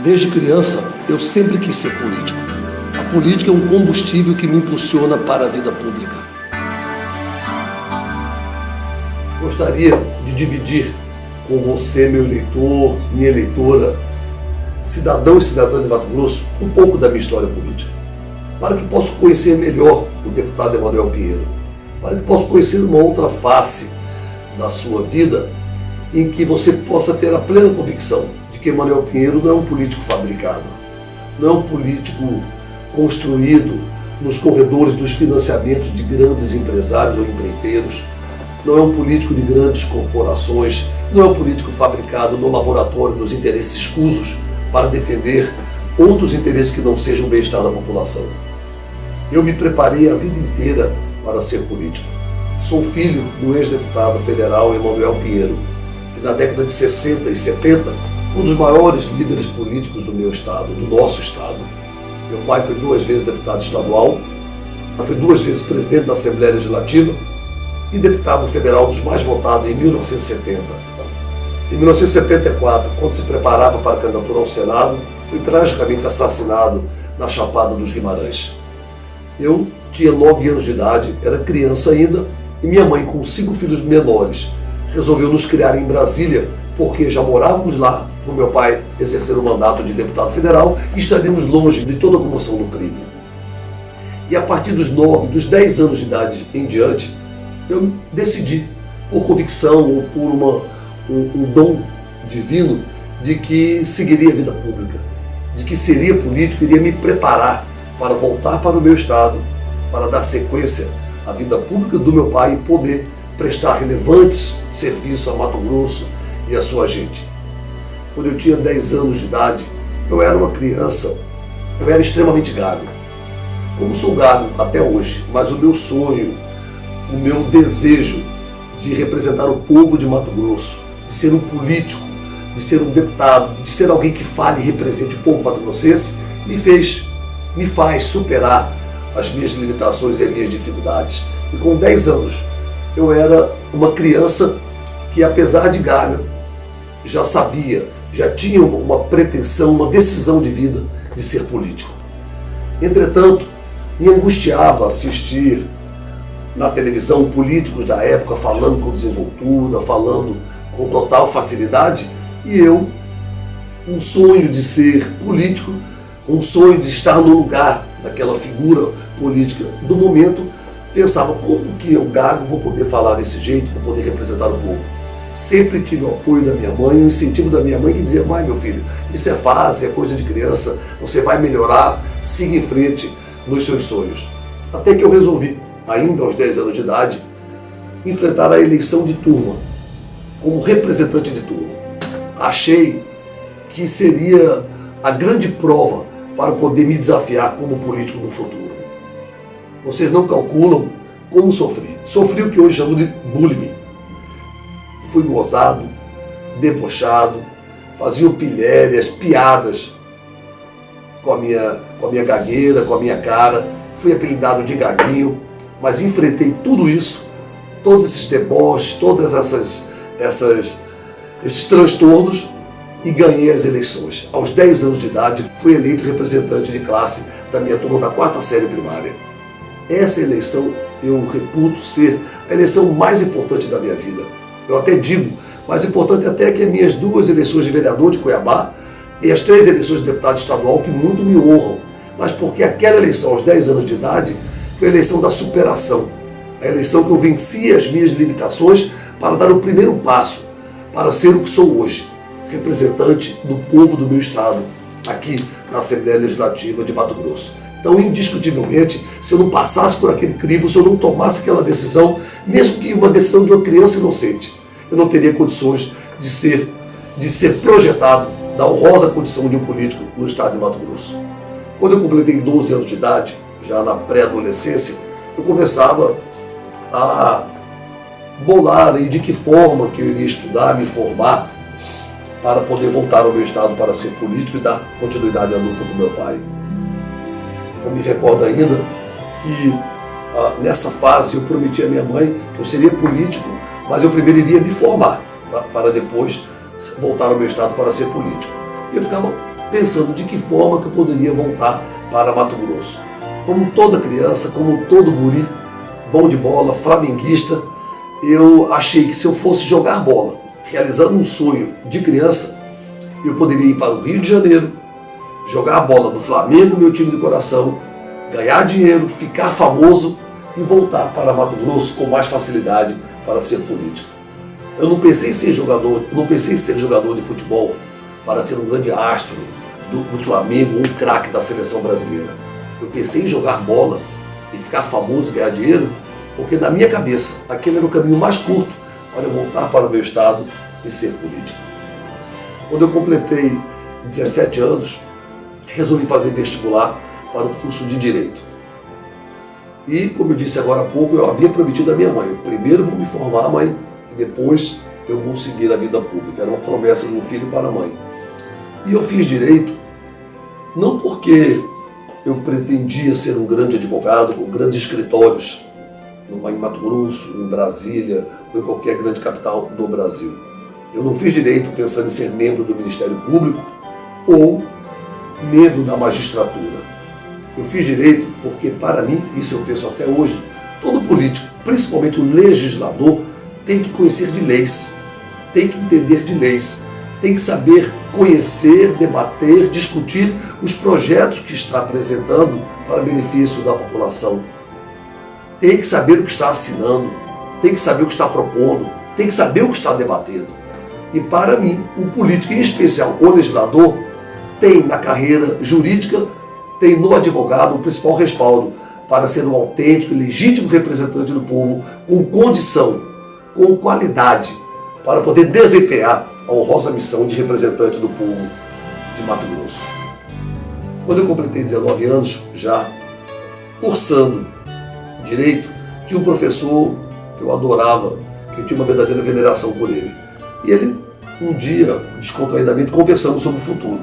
Desde criança, eu sempre quis ser político. A política é um combustível que me impulsiona para a vida pública. Gostaria de dividir com você, meu eleitor, minha eleitora, cidadão e cidadã de Mato Grosso, um pouco da minha história política, para que possa conhecer melhor o deputado Emanuel Pinheiro, para que possa conhecer uma outra face da sua vida, em que você possa ter a plena convicção de que Emanuel Pinheiro não é um político fabricado, não é um político construído nos corredores dos financiamentos de grandes empresários ou empreiteiros, não é um político de grandes corporações, não é um político fabricado no laboratório dos interesses escusos para defender outros interesses que não sejam o bem-estar da população. Eu me preparei a vida inteira para ser político. Sou filho do ex-deputado federal Emanuel Pinheiro, que na década de 60 e 70 foi um dos maiores líderes políticos do meu estado, do nosso estado. Meu pai foi 2 vezes deputado estadual, foi 2 vezes presidente da Assembleia Legislativa e deputado federal dos mais votados em 1970. Em 1974, quando se preparava para a candidatura ao Senado, foi tragicamente assassinado na Chapada dos Guimarães. Eu tinha 9 anos de idade, era criança ainda, e minha mãe, com 5 filhos menores, resolveu nos criar em Brasília, porque já morávamos lá, por meu pai exercer o mandato de deputado federal, e estaríamos longe de toda a comoção do crime. E a partir dos 9, dos 10 anos de idade em diante, eu decidi, por convicção ou por um dom divino, de que seguiria a vida pública, de que seria político, iria me preparar para voltar para o meu estado, para dar sequência à vida pública do meu pai e poder prestar relevantes serviços a Mato Grosso e a sua gente. Quando eu tinha 10 anos de idade, eu era uma criança, eu era extremamente gago. Como sou gago até hoje, mas o meu sonho, o meu desejo de representar o povo de Mato Grosso, de ser um político, de ser um deputado, de ser alguém que fale e represente o povo mato-grossense, me faz superar as minhas limitações e as minhas dificuldades. E com 10 anos, eu era uma criança que, apesar de gaga, já sabia, já tinha uma pretensão, uma decisão de vida de ser político. Entretanto, me angustiava assistir na televisão políticos da época falando com desenvoltura, falando com total facilidade, e eu, um sonho de ser político, um sonho de estar no lugar daquela figura política do momento, pensava como que eu, gago, vou poder falar desse jeito, vou poder representar o povo. Sempre tive o apoio da minha mãe, o incentivo da minha mãe, que dizia: vai, meu filho, isso é fase, é coisa de criança, você vai melhorar, siga em frente nos seus sonhos. Até que eu resolvi, ainda aos 10 anos de idade, enfrentar a eleição de turma, como representante de turma. Achei que seria a grande prova para poder me desafiar como político no futuro. Vocês não calculam como sofri. Sofri o que hoje chamo de bullying. Fui gozado, debochado, faziam pilhérias, piadas com a minha gagueira, com a minha cara. Fui apelidado de gaguinho, mas enfrentei tudo isso, todos esses deboches, todas esses transtornos, e ganhei as eleições. Aos 10 anos de idade, fui eleito representante de classe da minha turma da 4ª série primária. Essa eleição eu reputo ser a eleição mais importante da minha vida. Eu até digo, mais importante até que as minhas 2 eleições de vereador de Cuiabá e as 3 eleições de deputado estadual, que muito me honram, mas porque aquela eleição aos 10 anos de idade foi a eleição da superação, a eleição que eu venci as minhas limitações para dar o primeiro passo para ser o que sou hoje, representante do povo do meu estado, aqui na Assembleia Legislativa de Mato Grosso. Então, indiscutivelmente, se eu não passasse por aquele crivo, se eu não tomasse aquela decisão, mesmo que uma decisão de uma criança inocente, eu não teria condições de ser projetado da honrosa condição de um político no estado de Mato Grosso. Quando eu completei 12 anos de idade, já na pré-adolescência, eu começava a bolar aí de que forma que eu iria estudar, me formar, para poder voltar ao meu estado para ser político e dar continuidade à luta do meu pai. Eu me recordo ainda que nessa fase eu prometi à minha mãe que eu seria político, mas eu primeiro iria me formar, para depois voltar ao meu estado para ser político. E eu ficava pensando de que forma que eu poderia voltar para Mato Grosso. Como toda criança, como todo guri, bom de bola, flamenguista, eu achei que se eu fosse jogar bola, realizando um sonho de criança, eu poderia ir para o Rio de Janeiro, jogar a bola no Flamengo, meu time de coração, ganhar dinheiro, ficar famoso e voltar para Mato Grosso com mais facilidade para ser político. Eu não pensei em ser jogador, de futebol para ser um grande astro do Flamengo, um craque da seleção brasileira. Eu pensei em jogar bola e ficar famoso e ganhar dinheiro, porque na minha cabeça aquele era o caminho mais curto para eu voltar para o meu estado e ser político. Quando eu completei 17 anos, resolvi fazer vestibular para o curso de Direito. E, como eu disse agora há pouco, eu havia prometido à minha mãe: eu primeiro vou me formar, mãe, e depois eu vou seguir a vida pública. Era uma promessa de um filho para a mãe. E eu fiz Direito, não porque eu pretendia ser um grande advogado com grandes escritórios em Mato Grosso, em Brasília ou em qualquer grande capital do Brasil. Eu não fiz Direito pensando em ser membro do Ministério Público ou membro da magistratura. Eu fiz Direito porque, para mim, isso eu penso até hoje, todo político, principalmente o legislador, tem que conhecer de leis, tem que entender de leis, tem que saber conhecer, debater, discutir os projetos que está apresentando para benefício da população. Tem que saber o que está assinando, tem que saber o que está propondo, tem que saber o que está debatendo. E para mim, o político, em especial o legislador, tem na carreira jurídica, tem no advogado o principal respaldo para ser um autêntico e legítimo representante do povo, com condição, com qualidade, para poder desempenhar a honrosa missão de representante do povo de Mato Grosso. Quando eu completei 19 anos, já cursando Direito, tinha um professor que eu adorava, que eu tinha uma verdadeira veneração por ele. E ele, um dia, descontraidamente, conversamos sobre o futuro.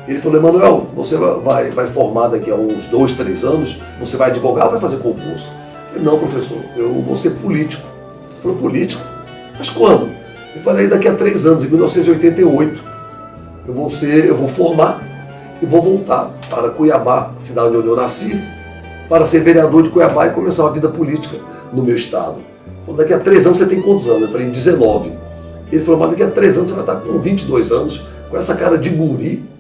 Ele falou: Emanuel, você vai formar daqui a uns 2, 3 anos, você vai advogar ou vai fazer concurso? Eu falei: não, professor, eu vou ser político. Ele falou: político? Mas quando? Eu falei: daqui a 3 anos, em 1988. Eu vou formar e vou voltar para Cuiabá, cidade onde eu nasci, para ser vereador de Cuiabá e começar uma vida política no meu estado. Ele falou: daqui a 3 anos você tem quantos anos? Eu falei: 19. Ele falou: mas daqui a 3 anos você vai estar com 22 anos, com essa cara de guri,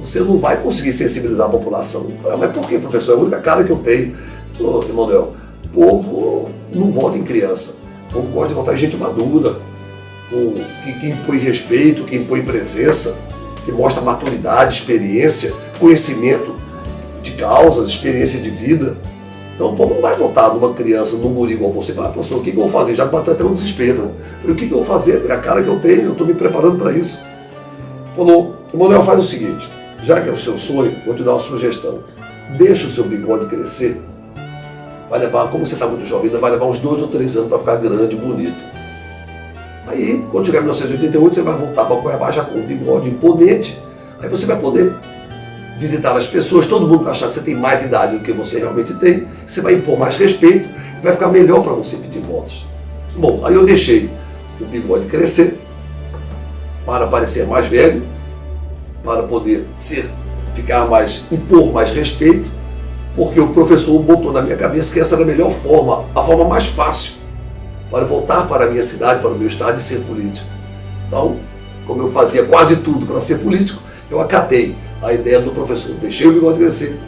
você não vai conseguir sensibilizar a população. Eu falei: mas por quê, professor? É a única cara que eu tenho. Ô, Emanuel, o povo não vota em criança. O povo gosta de votar em gente madura, que impõe respeito, que impõe presença, que mostra maturidade, experiência, conhecimento de causas, experiência de vida. Então o povo não vai votar numa criança, num guri igual você. Ah, professor, o que eu vou fazer? Já bateu até um desespero. Né? Eu falei: o que eu vou fazer? É a cara que eu tenho, eu estou me preparando para isso. Falou: Emanuel, faz o seguinte, já que é o seu sonho, vou te dar uma sugestão. Deixa o seu bigode crescer. Vai levar, como você está muito jovem, vai levar uns 2 ou 3 anos para ficar grande e bonito. Aí, quando chegar em 1988, você vai voltar para Cuiabá já com um bigode imponente. Aí você vai poder visitar as pessoas, todo mundo vai achar que você tem mais idade do que você realmente tem, você vai impor mais respeito e vai ficar melhor para você pedir votos. Bom, aí eu deixei o bigode crescer para parecer mais velho, para poder impor mais respeito, porque o professor botou na minha cabeça que essa era a melhor forma, a forma mais fácil para voltar para a minha cidade, para o meu estado e ser político. Então, como eu fazia quase tudo para ser político, eu acatei a ideia do professor, deixei o bigode crescer,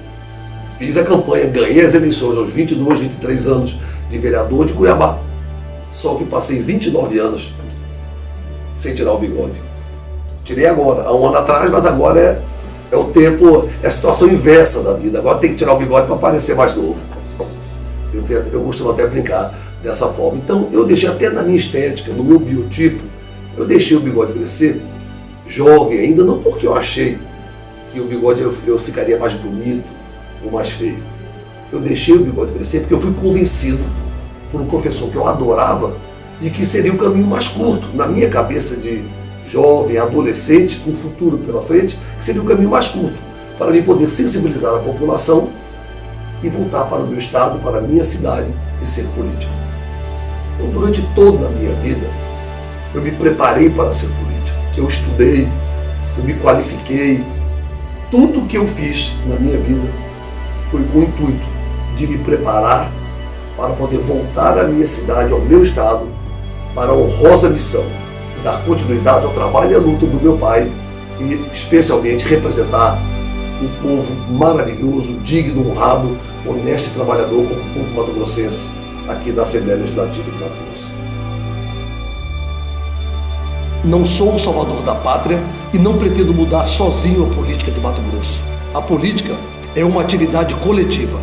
fiz a campanha, ganhei as eleições aos 22, 23 anos de vereador de Cuiabá. Só que passei 29 anos sem tirar o bigode. Tirei agora, há um ano atrás, mas agora é o tempo, é a situação inversa da vida. Agora tem que tirar o bigode para parecer mais novo. Eu costumo até brincar dessa forma. Então eu deixei até na minha estética, no meu biotipo, eu deixei o bigode crescer, jovem ainda, não porque eu achei que o bigode eu ficaria mais bonito ou mais feio. Eu deixei o bigode crescer porque eu fui convencido por um professor que eu adorava de que seria o caminho mais curto, na minha cabeça de jovem, adolescente, com um futuro pela frente, que seria o caminho mais curto para mim poder sensibilizar a população e voltar para o meu estado, para a minha cidade e ser político. Então, durante toda a minha vida, eu me preparei para ser político. Eu estudei, eu me qualifiquei. Tudo que eu fiz na minha vida foi com o intuito de me preparar para poder voltar à minha cidade, ao meu estado, para a honrosa missão de dar continuidade ao trabalho e à luta do meu pai e, especialmente, representar um povo maravilhoso, digno, honrado, honesto e trabalhador como o povo mato-grossense aqui da Assembleia Legislativa de Mato Grosso. Não sou o salvador da pátria e não pretendo mudar sozinho a política de Mato Grosso. A política é uma atividade coletiva.